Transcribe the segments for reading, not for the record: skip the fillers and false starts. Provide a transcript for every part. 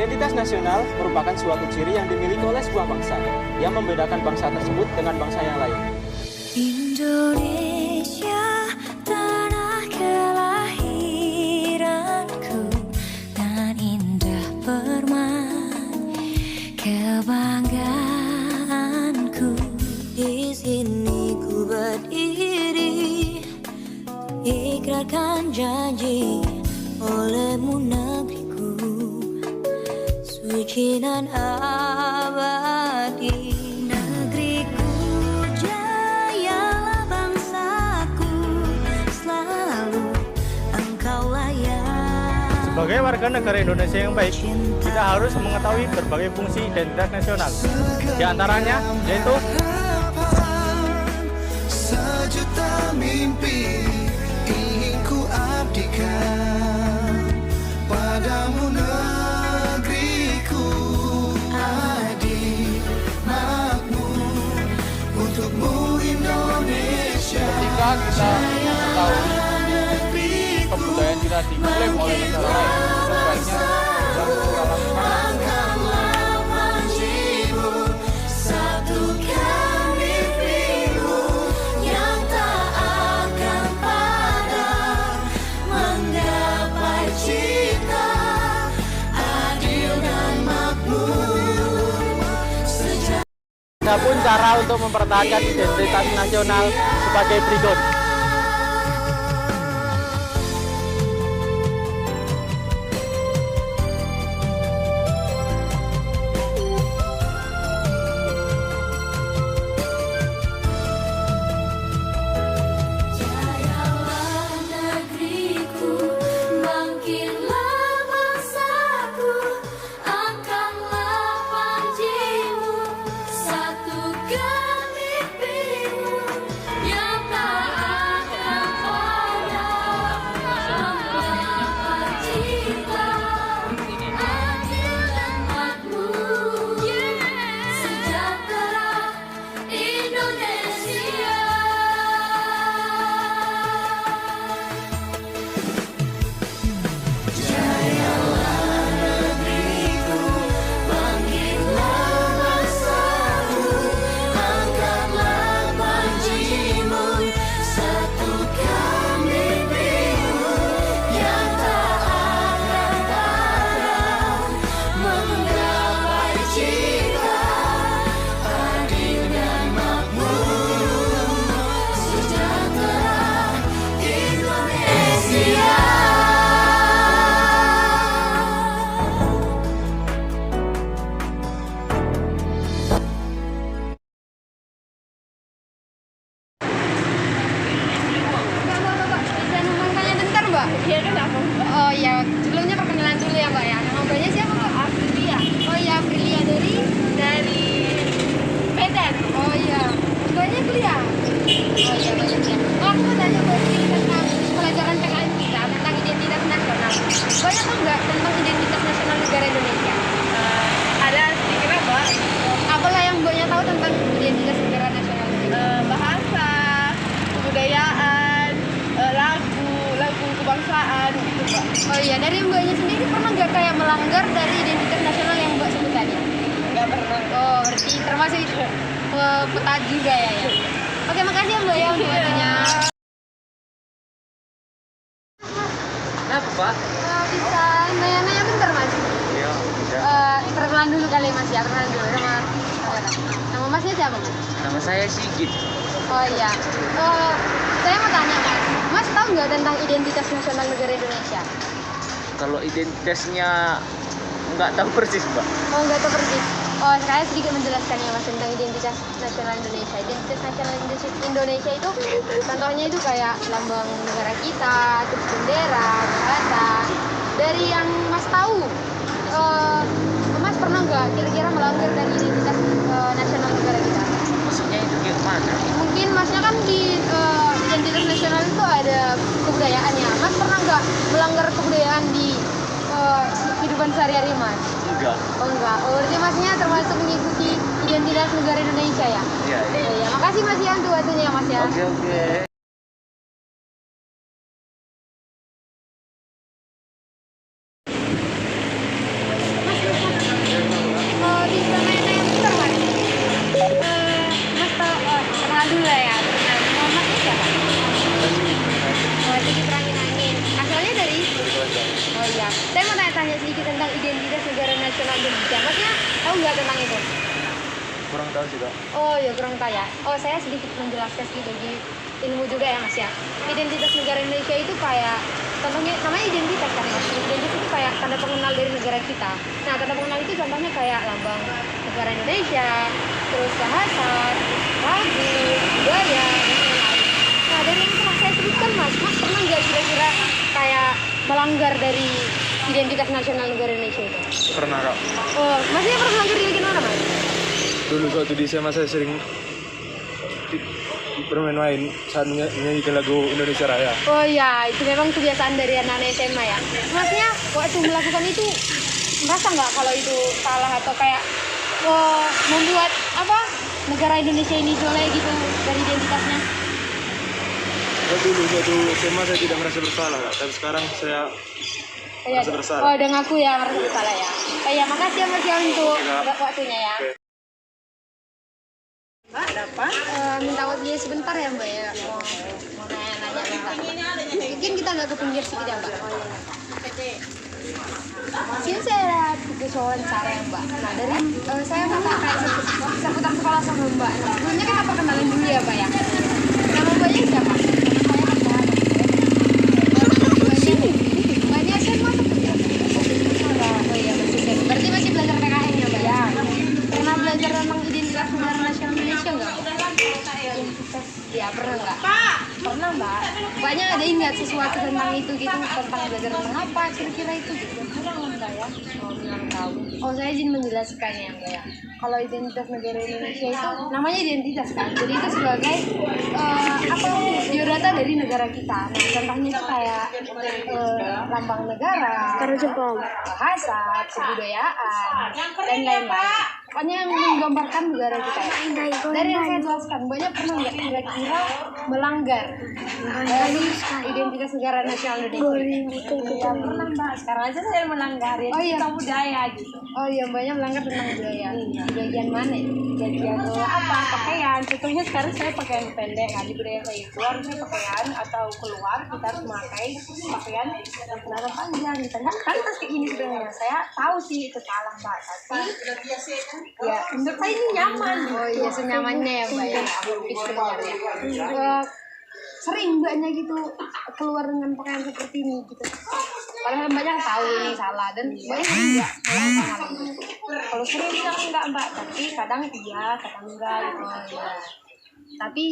Identitas nasional merupakan suatu ciri yang dimiliki oleh sebuah bangsa, yang membedakan bangsa tersebut dengan bangsa yang lain. Indonesia, tanah kelahiranku, dan indah permai kebanggaanku. Di sini ku berdiri, ikrarkan janji olehmu negeriku, suci dan abadi. Negeriku, jayalah bangsaku, selalu engkau layak. Sebagai warga negara Indonesia yang baik, kita harus mengetahui berbagai fungsi identitas nasional. Di antaranya yaitu sejuta mimpi ingin ku abdikan padamu negeriku, adil makmur untukmu Indonesia. Ketika kita mengetahui kebudayaan kita diklaim oleh negara lain, sebaiknya yang kita lakukan Adapun cara untuk mempertahankan identitas nasional sebagai berikut. Iya, kenapa? Oh ya, sebelumnya perkenalan dulu ya Mbak ya. Nama Mbaknya siapa Mbak? Aprilia. Oh ya, Aprilia dari Medan. Oh iya. Mbaknya kuliah. Oh iya, banyak ya. Oh, aku mau tanya Mbak ini tentang pelajaran PKN kita tentang identitas nasional. Mbaknya tahu nggak tentang identitas nasional negara Indonesia? Ada sedikit Mbak. Apalah yang Mbaknya tahu tentang identitas negara nasional Indonesia? Bahasa, kebudayaan, lagu kebangsaan gitu Mbak. Oh iya, dari Mbaknya sendiri pernah nggak kayak melanggar dari identitas nasional yang Mbak sebut tadi? Nggak pernah. Oh, berarti termasuk peta juga ya. Oke, makasih ya Mbak ya untuk waktunya. Kenapa Pak? Bisa nanya-nanya bentar Mas? Iya, bisa. Perkenalan dulu kali Mas ya, perkenalan dulu sama kamera. Nama Masnya siapa Mas? Nama saya Sigit. Oh iya, saya mau tanya Mas tahu nggak tentang identitas nasional negara Indonesia? Kalau identitasnya nggak tahu persis Mbak. Oh, nggak tahu persis. Oh, saya sedikit menjelaskan ya Mas tentang identitas nasional Indonesia. Identitas nasional Indonesia itu contohnya itu kayak lambang negara kita, terus bendera, bahasa. Dari yang Mas tahu, Mas pernah nggak kira-kira melanggar dari identitas nasional negara kita? Maksudnya itu gimana? Mungkin Masnya kan di identitas nasional itu ada kebudayaannya. Mas pernah nggak melanggar kebudayaan di kehidupan sehari-hari Mas? Enggak. Oh enggak, oh berarti Masnya termasuk mengikuti identitas negara Indonesia ya? Iya. Oh, ya. Makasih Mas ya untuk waktunya Mas ya. Oke. Mas, iya. Saya mau tanya sedikit tentang identitas negara nasional Indonesia. Masnya tahu nggak tentang itu? Kurang tahu juga. Oh ya kurang tahu ya. Oh saya sedikit menjelaskan sedikit bagi ilmu juga ya mas ya. Identitas negara Indonesia itu kayak contohnya namanya identitas kan mas. Identitas itu kayak tanda pengenal dari negara kita. Nah tanda pengenal itu contohnya kayak lambang negara Indonesia, terus bahasa, lagu, budaya dan lain-lain. Nah dari yang telah saya sebutkan mas pernah nggak kira-kira kayak melanggar dari identitas nasional negara Indonesia itu? Pernah kak. Oh masnya pernah melanggar di bagian mana mas? Dulu waktu di SMA saya sering bermain-main saat menyanyikan lagu Indonesia Raya. Oh iya, itu memang kebiasaan dari anak-anak SMA ya. Masnya waktu melakukan itu merasa nggak kalau itu salah atau kayak membuat apa negara Indonesia ini jelek gitu dari identitasnya? Dulu waktu SMA saya tidak merasa bersalah kak, tapi sekarang saya merasa bersalah. Oh, udah ngaku ya merasa bersalah ya. Oh iya, makasih ya Mas ya untuk waktunya ya. Mbak, ada apa? Minta waktunya sebentar ya Mbak ya. Mau nanya bentar. Mungkin kita nggak ke pinggir sedikit ya Mbak. Sini saya lihat buku wawancara ya Mbak. Nah dari saya minta kayak seputar sekolah sama Mbak. Nah sebelumnya kita perkenalan dulu ya Mbak ya. Nama Mbaknya siapa? Mbaknya SMA atau kuliah? Oh iya masih SMA. Berarti masih belajar PKN ya Mbak ya? Pernah belajar tentang identitas negara nasional Indonesia nggak? Ya pernah nggak? Pernah Mbak. Mbaknya ada ingat sesuatu tentang itu gitu, tentang belajar tentang apa kira-kira itu gitu? Enggak ya? Oh bilang tahu. Oh saya izin menjelaskan ya Mbak ya. Kalau identitas negara Indonesia itu namanya identitas kan. Jadi itu sebagai apa biodata dari negara kita. Nah contohnya itu kayak lambang negara, bahasa, kebudayaan dan lain-lain. Pokoknya yang menggambarkan negara kita ya. Dari yang saya jelaskan, banyak pernah nggak kira-kira melanggar dari identitas negara nasional Indonesia? Ya pernah Mbak, sekarang aja saya melanggar ya. Oh iya, budaya gitu. Oh iya, banyak melanggar tentang budaya. Di bagian mana ya? Bagian apa? Pakaian. Contohnya sekarang saya pakaian pendek, nggak di budaya saya itu harusnya pakaian atau keluar kita harus memakai pakaian yang celana panjang. Kita nggak pantas kayak gini sebenarnya. Saya tahu sih itu salah Mbak, tapi ya menurut saya ini nyaman. Oh iya senyamannya ya Mbak ya. Sebenarnya sering Mbaknya gitu keluar dengan pakaian seperti ini gitu. Padahal Mbaknya tahu ini salah dan Mbaknya enggak melakukan hal itu. Kalau sering bilang enggak Mbak, tapi kadang iya, kadang enggak gitu. Ya. Tapi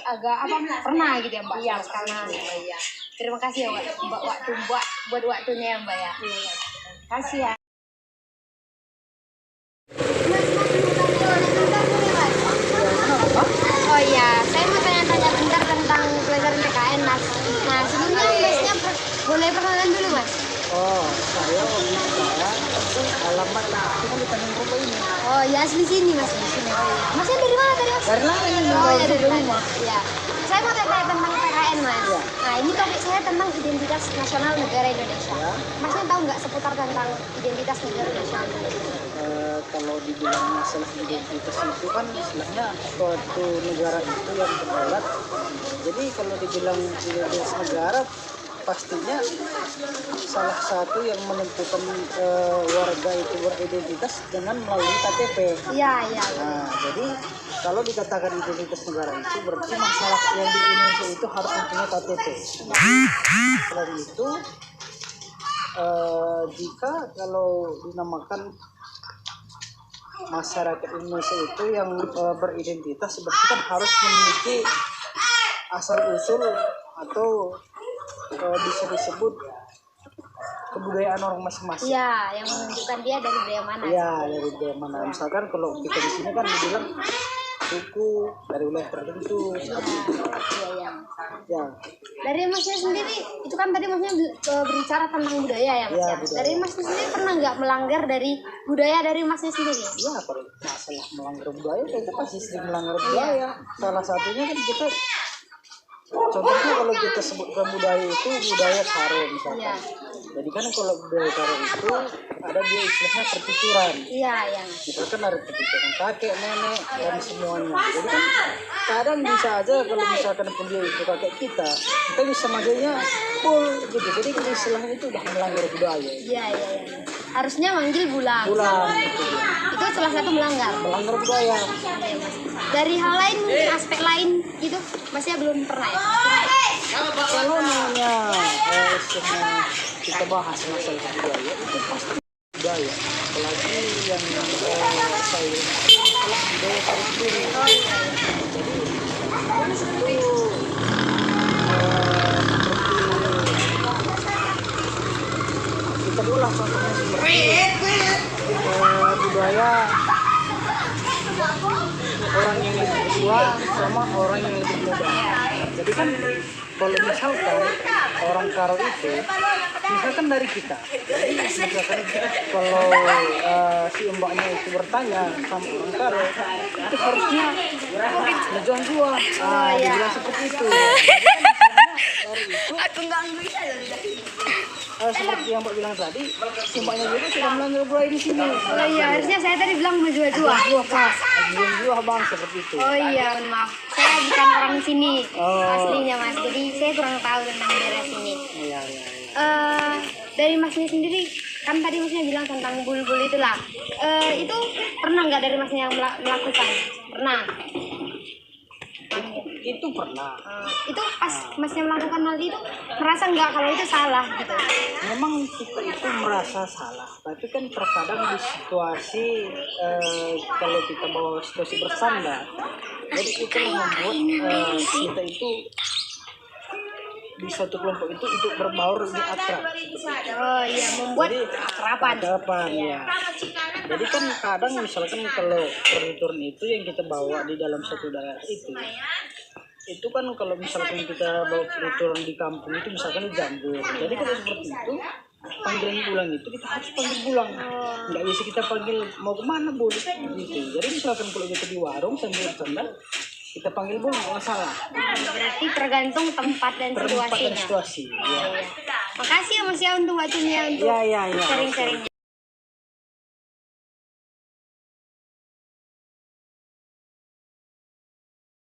agak apa pernah gitu ya Mbak? Iya karena ya. Terima kasih ya Mbak buat waktunya ya Mbak ya. Terima kasih ya. Oh iya, saya mau tanya-tanya bentar tentang pelajaran PKN Mas. Nah sebelumnya Masnya boleh perkenalan dulu Mas? Oh, saya alamat itu kan di Tanjung Robo ini. Oh ya asli sini Mas di sini. Oh iya. Masnya dari mana tadi Mas? Dari Lampung. Oh ya dari rumah. Iya. Saya mau tanya tentang PKN Mas. Ya. Nah ini topik saya tentang identitas nasional negara Indonesia. Ya. Masnya tahu nggak seputar tentang identitas negara nasional Indonesia? Kalau dibilang masalah identitas itu kan istilahnya suatu negara itu yang berdaulat. Jadi kalau dibilang identitas negara pastinya salah satu yang menentukan warga itu beridentitas dengan melalui KTP. Iya iya. Nah, jadi kalau dikatakan identitas negara itu berarti masalah yang di Indonesia itu harus mempunyai KTP. Selain itu, jika kalau dinamakan masyarakat Indonesia itu yang beridentitas berarti kan harus memiliki asal usul atau bisa disebut kebudayaan orang masing-masing. Iya, yang menunjukkan dia dari budaya mana? Iya, dari budaya mana. Misalkan kalau kita di sini kan dibilang suku dari wilayah tertentu. Iya. Ya. Dari Masnya sendiri, itu kan tadi Masnya berbicara tentang budaya ya Mas ya. Budaya. Dari Masnya sendiri pernah nggak melanggar dari budaya dari Masnya sendiri? Iya, kalau masalah melanggar budaya kita pasti sering melanggar budaya. Salah satunya kan kita contohnya kalau kita sebutkan budaya itu budaya Karo misalkan. Iya. Jadi kan kalau budaya Karo itu ada dia istilahnya pertuturan. Iya, iya. Misalkan ada pertuturan kakek, nenek, dan semuanya. Jadi kan kadang bisa aja kalau misalkan pun dia itu kakek kita bisa manggilnya full gitu. Jadi kan istilahnya itu udah melanggar budaya. Iya, iya, iya. Harusnya manggil bulan. Pulang gitu. Itu salah satu melanggar. Melanggar budaya. Dari hal lain, mungkin aspek lain gitu, masnya belum pernah ya? Kalau namanya istilahnya kita bahas masalah budaya itu pasti budaya. Apalagi yang saya adalah budaya Karo sendiri. Jadi itu kita ulang contohnya seperti budaya orang yang lebih tua sama orang yang lebih muda. Jadi kan kalau misalkan orang Karo itu misalkan dari kita, jadi misalkan kalau si mbaknya itu bertanya sama orang Karo itu harusnya ngejual jual, dibilang seperti itu. Aku nggak bisa. Seperti yang Mbak bilang tadi, si mbaknya juga sudah melanggar budaya di sini. Oh iya, harusnya saya tadi bilang menjual-jual. Jual bang seperti itu. Oh iya, maaf. Saya bukan orang sini aslinya mas, jadi saya kurang tahu tentang daerah sini. Iya. Dari masnya sendiri, kan tadi masnya bilang tentang bul-bul itulah. Itu pernah nggak dari masnya yang melakukan? Pernah. Itu pernah. Itu pas masnya melakukan hal itu, merasa nggak kalau itu salah gitu? Memang kita itu merasa salah, tapi kan terkadang di situasi kalau kita bawa situasi bersandar, jadi itu yang membuat kita itu di satu kelompok itu untuk berbaur lebih akrab. Oh iya, membuat keakraban. Ya. Jadi kan kadang misalkan kalau pertuturan itu yang kita bawa di dalam satu daerah itu kan kalau misalkan kita bawa pertuturan di kampung itu misalkan di Jambur. Jadi kalau seperti itu panggilan bulan itu kita harus panggil bulan, nggak bisa kita panggil mau kemana bu gitu. Jadi misalkan kalau kita di warung sambil bercanda kita panggil bulan nggak masalah. Berarti tergantung tempat dan situasinya. Situasi. Ya. Makasih ya mas ya untuk waktunya untuk sharing-sharing.